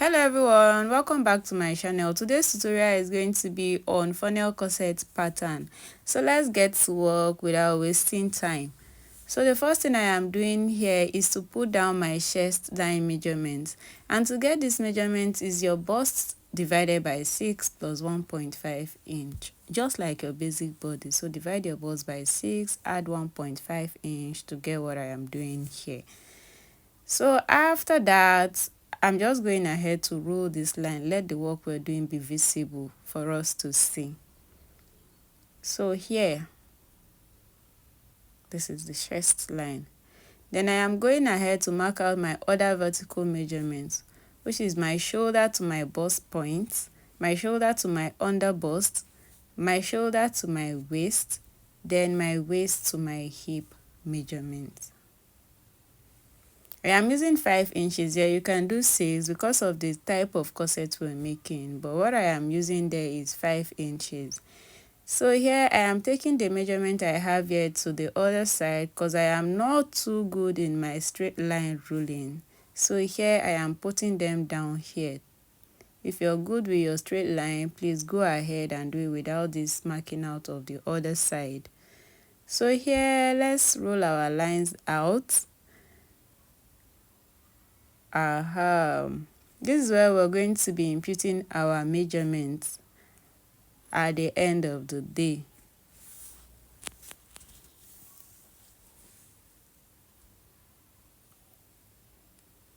Hello everyone, welcome back to my channel. Today's tutorial is going to be on funnel corset pattern. So let's get to work without wasting time. So the first thing I am doing here is to put down my chest line measurement. And to get this measurement is your bust divided by 6 plus 1.5 inch. Just like your basic body. So divide your bust by 6, add 1.5 inch to get what I am doing here. So after that, I'm just going ahead to roll this line. Let the work we're doing be visible for us to see. So here, this is the chest line. Then I am going ahead to mark out my other vertical measurements, which is my shoulder to my bust point, my shoulder to my under bust, my shoulder to my waist, then my waist to my hip measurement. I am using 5 inches here. You can do 6 because of the type of corset we're making, but what I am using there is 5 inches. So here I am taking the measurement I have here to the other side because I am not too good in my straight line ruling. So here I am putting them down here. If you're good with your straight line, please go ahead and do it without this marking out of the other side. So here, let's roll our lines out. This is where we're going to be imputing our measurements at the end of the day.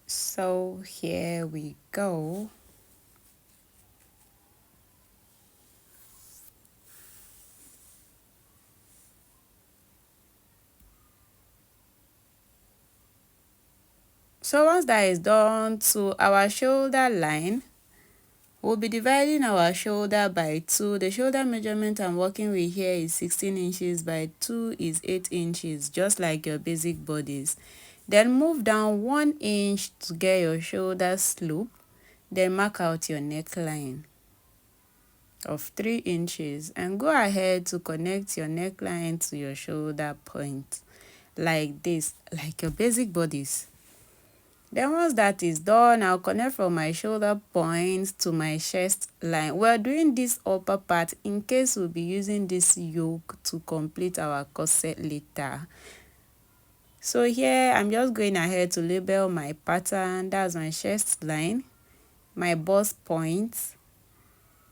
So here we go. So once that is done, to our shoulder line, we'll be dividing our shoulder by 2. The shoulder measurement I'm working with here is 16 inches by 2 is 8 inches, just like your basic bodies. Then move down 1 inch to get your shoulder slope. Then mark out your neckline of 3 inches and go ahead to connect your neckline to your shoulder point like this, like your basic bodies. Then once that is done, I'll connect from my shoulder point to my chest line. We're doing this upper part in case we'll be using this yoke to complete our corset later. So here I'm just going ahead to label my pattern. That's my chest line, my bust point,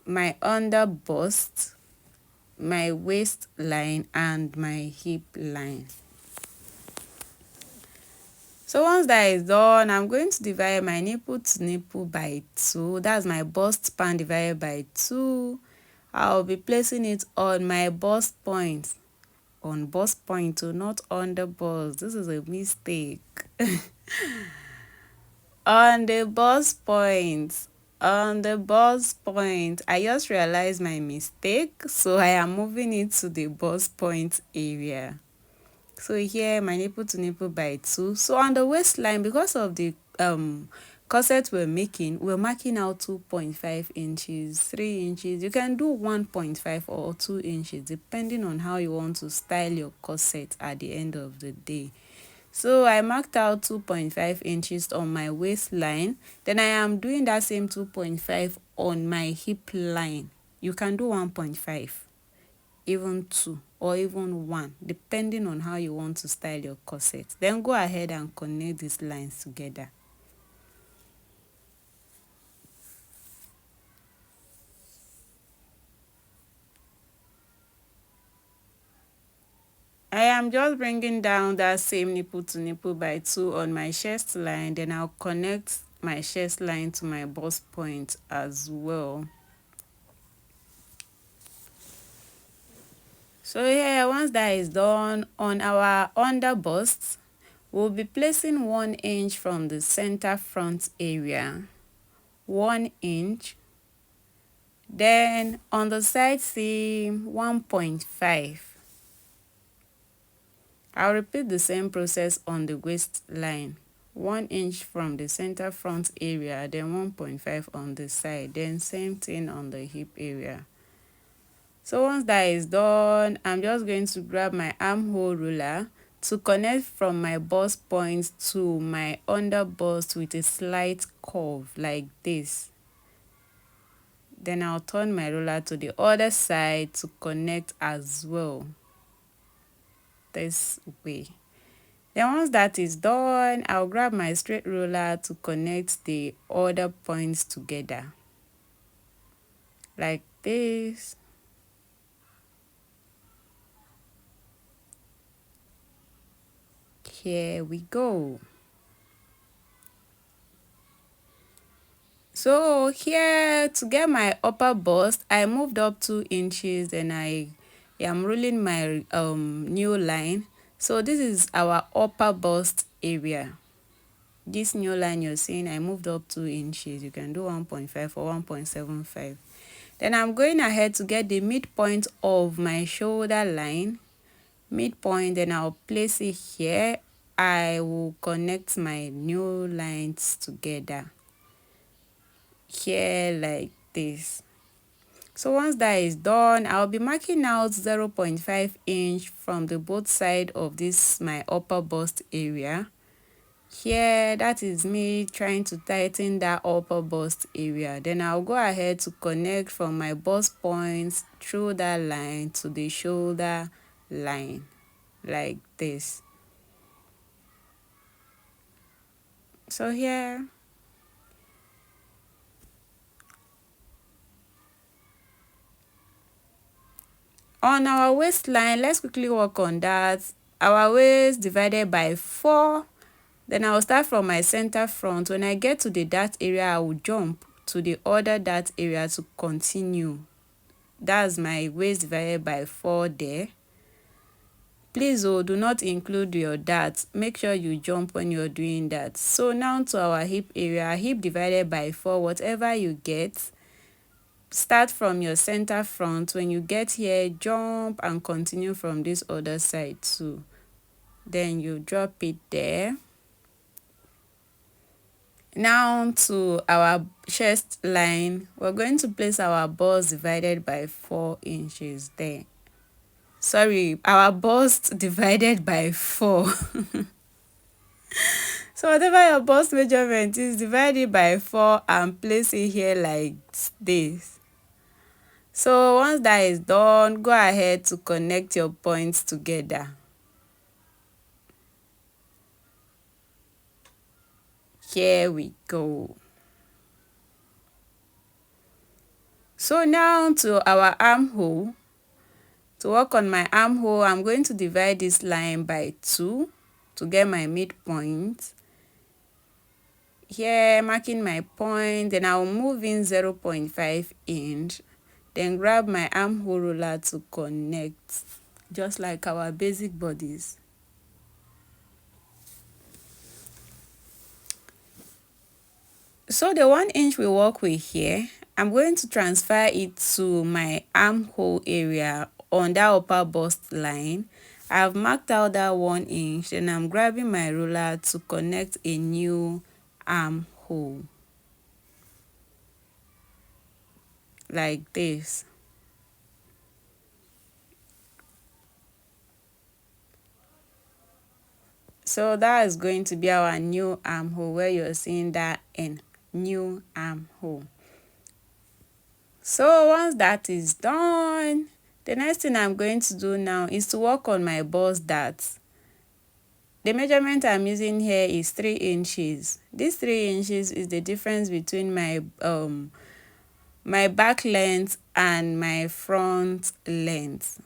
my under bust, my waist line, and my hip line. So once that is done, I'm going to divide my nipple to nipple by 2. That's my bust span divided by 2. I'll be placing it on my bust point. On bust point, not under bust. This is a mistake. On the bust point. On the bust point. I just realized my mistake, so I am moving it to the bust point area. So here my nipple to nipple by 2. So on the waistline, because of the corset we're making, we're marking out 2.5 inches, 3 inches. You can do 1.5 or 2 inches depending on how you want to style your corset at the end of the day. So I marked out 2.5 inches on my waistline. Then I am doing that same 2.5 on my hip line. You can do 1.5, even 2, or even 1, depending on how you want to style your corset. Then go ahead and connect these lines together. I am just bringing down that same nipple to nipple by 2 on my chest line. Then I'll connect my chest line to my bust point as well. So here, once that is done, on our under bust, we'll be placing 1 inch from the center front area. 1 inch. Then on the side seam, 1.5. I'll repeat the same process on the waistline. 1 inch from the center front area, then 1.5 on the side, then same thing on the hip area. So once that is done, I'm just going to grab my armhole ruler to connect from my bust point to my under bust with a slight curve like this. Then I'll turn my ruler to the other side to connect as well, this way. Then once that is done, I'll grab my straight ruler to connect the other points together like this. Here we go. So here, to get my upper bust, I moved up 2 inches and I am rolling my new line. So this is our upper bust area. This new line you're seeing, I moved up 2 inches. You can do 1.5 or 1.75. Then I'm going ahead to get the midpoint of my shoulder line. Midpoint, then I'll place it here. I will connect my new lines together here like this. So once that is done, I'll be marking out 0.5 inch from the both side of this my upper bust area. Here, that is me trying to tighten that upper bust area. Then I'll go ahead to connect from my bust points through that line to the shoulder line like this. So here, on our waistline, let's quickly work on that. Our waist divided by 4. Then I'll start from my center front. When I get to the dart area, I will jump to the other dart area to continue. That's my waist divided by 4 there. Please do not include your dart. Make sure you jump when you're doing that. So now to our hip area, hip divided by 4, whatever you get, start from your center front. When you get here, jump and continue from this other side too. Then you drop it there. Now to our chest line, we're going to place our bust divided by 4 inches there. Sorry, our bust divided by 4. So whatever your bust measurement is, divide it by 4 and place it here like this. So once that is done, go ahead to connect your points together. Here we go. So now to our armhole. To work on my armhole, I'm going to divide this line by 2 to get my midpoint. Here, marking my point, then I'll move in 0.5 inch. Then grab my armhole ruler to connect, just like our basic bodies. So the 1 inch we work with here, I'm going to transfer it to my armhole area on that upper bust line. I've marked out that 1 inch, and I'm grabbing my ruler to connect a new armhole like this. So that is going to be our new armhole, where you're seeing that in new armhole. So once that is done, the next thing I'm going to do now is to work on my bust dart. The measurement I'm using here is 3 inches. This 3 inches is the difference between my back length and my front length.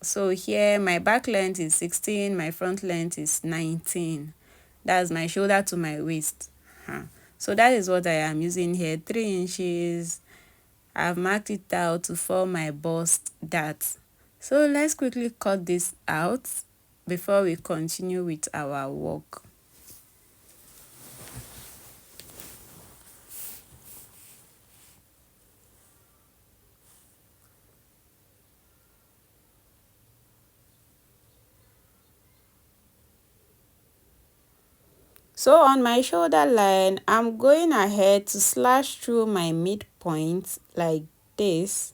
So here my back length is 16, my front length is 19. That's my shoulder to my waist. So that is what I am using here, 3 inches. I've marked it out to form my bust dart. So let's quickly cut this out before we continue with our work. So on my shoulder line, I'm going ahead to slash through my midpoint like this.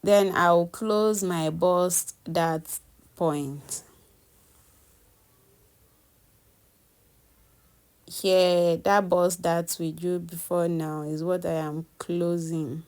Then I'll close my bust that point. Here, that bust that we drew before now is what I am closing.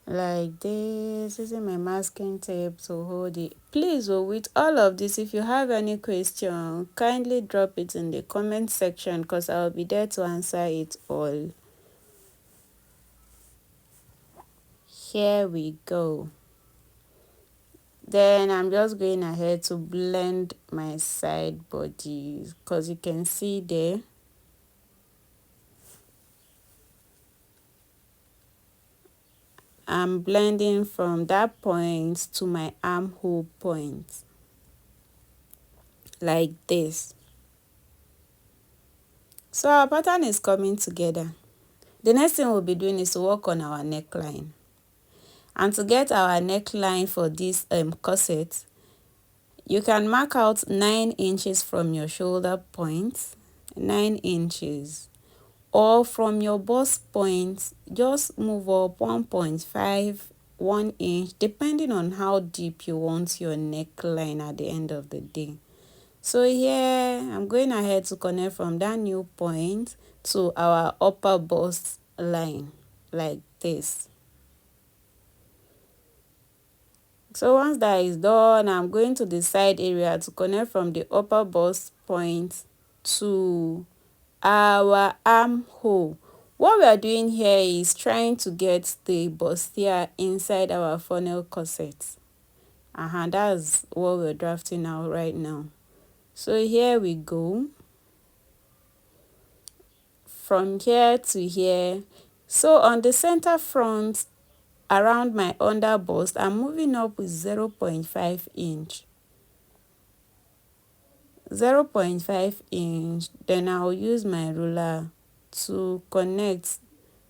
Like this, using my masking tape to hold it. Please, with all of this, if you have any question, kindly drop it in the comment section because I'll be there to answer it all. Here we go. Then I'm just going ahead to blend my side bodies because you can see there. I'm blending from that point to my armhole point. Like this. So our pattern is coming together. The next thing we'll be doing is to work on our neckline. And to get our neckline for this corset, you can mark out 9 inches from your shoulder point, 9 inches. Or from your bust point, just move up 1.5, 1 inch, depending on how deep you want your neckline at the end of the day. So here, I'm going ahead to connect from that new point to our upper bust line, like this. So once that is done, I'm going to the side area to connect from the upper bust point to our armhole. What we are doing here is trying to get the bustier inside our funnel corset. That's what we're drafting out right now. So here we go. From here to here. So on the center front, around my under bust, I'm moving up with 0.5 inch. 0.5 inch. Then I'll use my ruler to connect.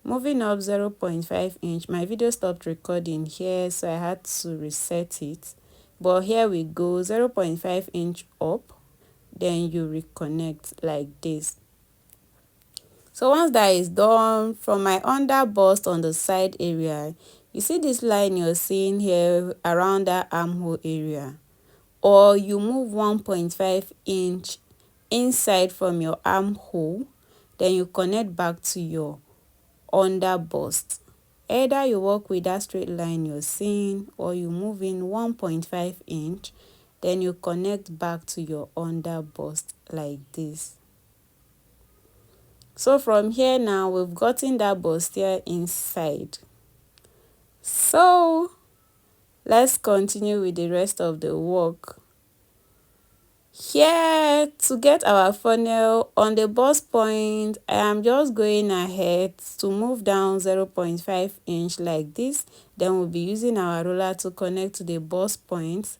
Moving up 0.5 inch. My video stopped recording here, so I had to reset it. But here we go, 0.5 inch up. Then you reconnect like this. So once that is done, from my under bust on the side area, you see this line you're seeing here around that armhole area. Or you move 1.5 inch inside from your armhole, then you connect back to your under bust. Either you work with that straight line you're seeing, or you move in 1.5 inch, then you connect back to your under bust like this. So from here now, we've gotten that bustier inside. So let's continue with the rest of the work. Here, to get our funnel on the bust point, I am just going ahead to move down 0.5 inch like this. Then we'll be using our ruler to connect to the bust point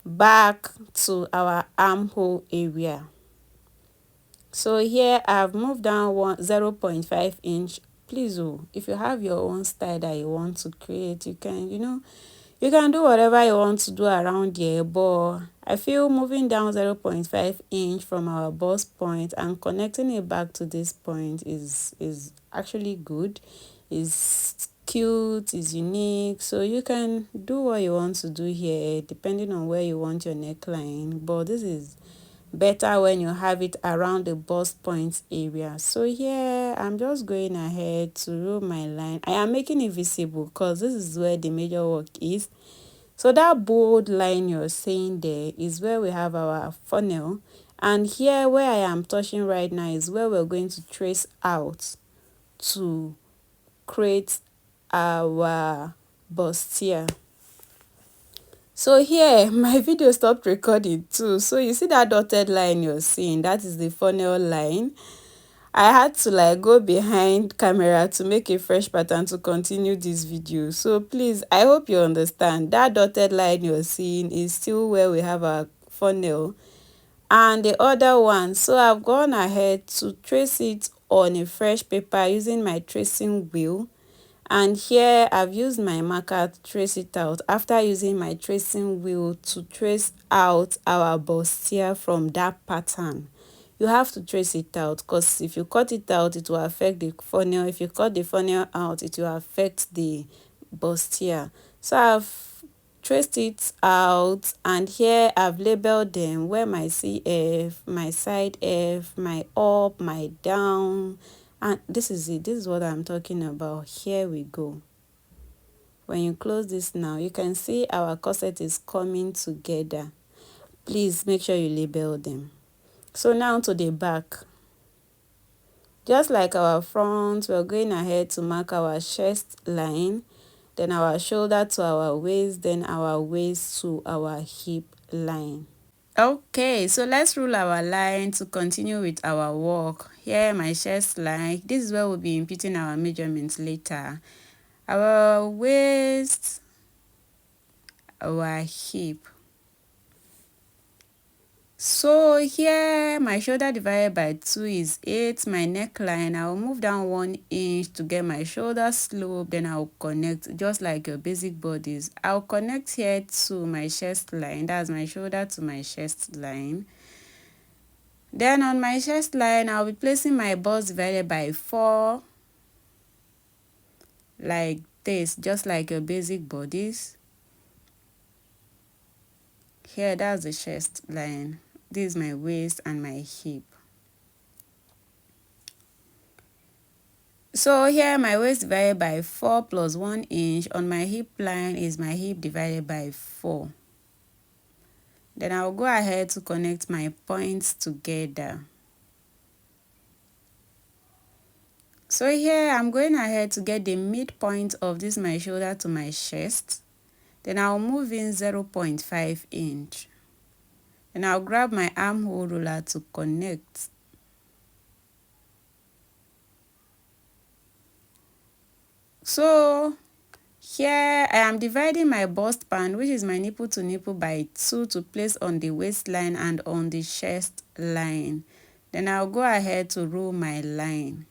back to our armhole area. So here I've moved down 0.5 inch. Please, if you have your own style that you want to create, you can, you can do whatever you want to do around here. But I feel moving down 0.5 inch from our bust point and connecting it back to this point is actually good. Is cute, is unique. So you can do what you want to do here depending on where you want your neckline. But this is better when you have it around the bust point area. So here I'm just going ahead to roll my line. I am making it visible because this is where the major work is. So that bold line you're seeing there is where we have our funnel, and here where I am touching right now is where we're going to trace out to create our bustier. So here, my video stopped recording too. So you see that dotted line you're seeing, that is the funnel line. I had to go behind camera to make a fresh pattern to continue this video. So please, I hope you understand. That dotted line you're seeing is still where we have our funnel. And the other one, so I've gone ahead to trace it on a fresh paper using my tracing wheel. And here I've used my marker to trace it out after using my tracing wheel to trace out our bustier from that pattern. You have to trace it out because if you cut it out, it will affect the funnel. If you cut the funnel out, it will affect the bustier. So I've traced it out, and here I've labeled them where my CF, my side F, my up, my down, and this is it. This is what I'm talking about. Here we go. When you close this now, you can see our corset is coming together. Please make sure you label them. So now to the back. Just like our front, we're going ahead to mark our chest line, then our shoulder to our waist, then our waist to our hip line. Okay, so let's rule our line to continue with our work. Here my chest line, this is where we'll be inputting our measurements later. Our waist, our hip. So here my shoulder divided by 2 is 8. My neckline, I'll move down 1 inch to get my shoulder slope, then I'll connect just like your basic bodies. I'll connect here to my chest line, that's my shoulder to my chest line. Then on my chest line, I'll be placing my bust divided by 4 like this, just like your basic bodies. Here, that's the chest line. This is my waist and my hip. So here my waist divided by 4 plus 1 inch. On my hip line is my hip divided by 4. Then I'll go ahead to connect my points together. So here I'm going ahead to get the midpoint of this my shoulder to my chest. Then I'll move in 0.5 inch. Then I'll grab my armhole ruler to connect. So here I am dividing my bust band, which is my nipple to nipple, by 2 to place on the waistline and on the chest line. Then I'll go ahead to rule my line.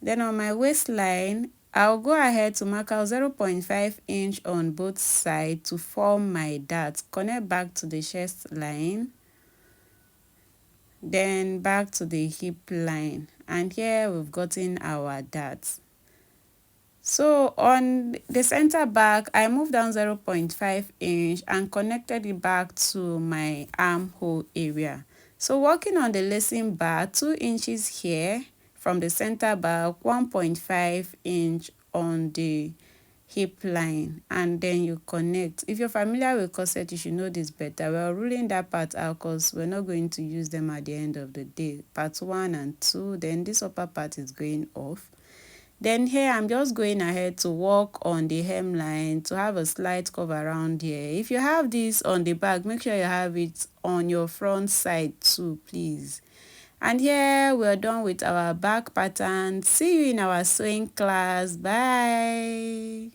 Then on my waistline, I'll go ahead to mark out 0.5 inch on both sides to form my dart. Connect back to the chest line, then back to the hip line. And here we've gotten our dart. So on the center back, I moved down 0.5 inch and connected it back to my armhole area. So working on the lacing bar, 2 inches here from the center back, 1.5 inch on the hip line, and then you connect. If you're familiar with corset, you should know this better. We're ruling that part out because we're not going to use them at the end of the day. Part 1 and 2, then this upper part is going off. Then here I'm just going ahead to work on the hemline to have a slight curve around here. If you have this on the back, make sure you have it on your front side too, please. And here we're done with our back pattern. See you in our sewing class. Bye.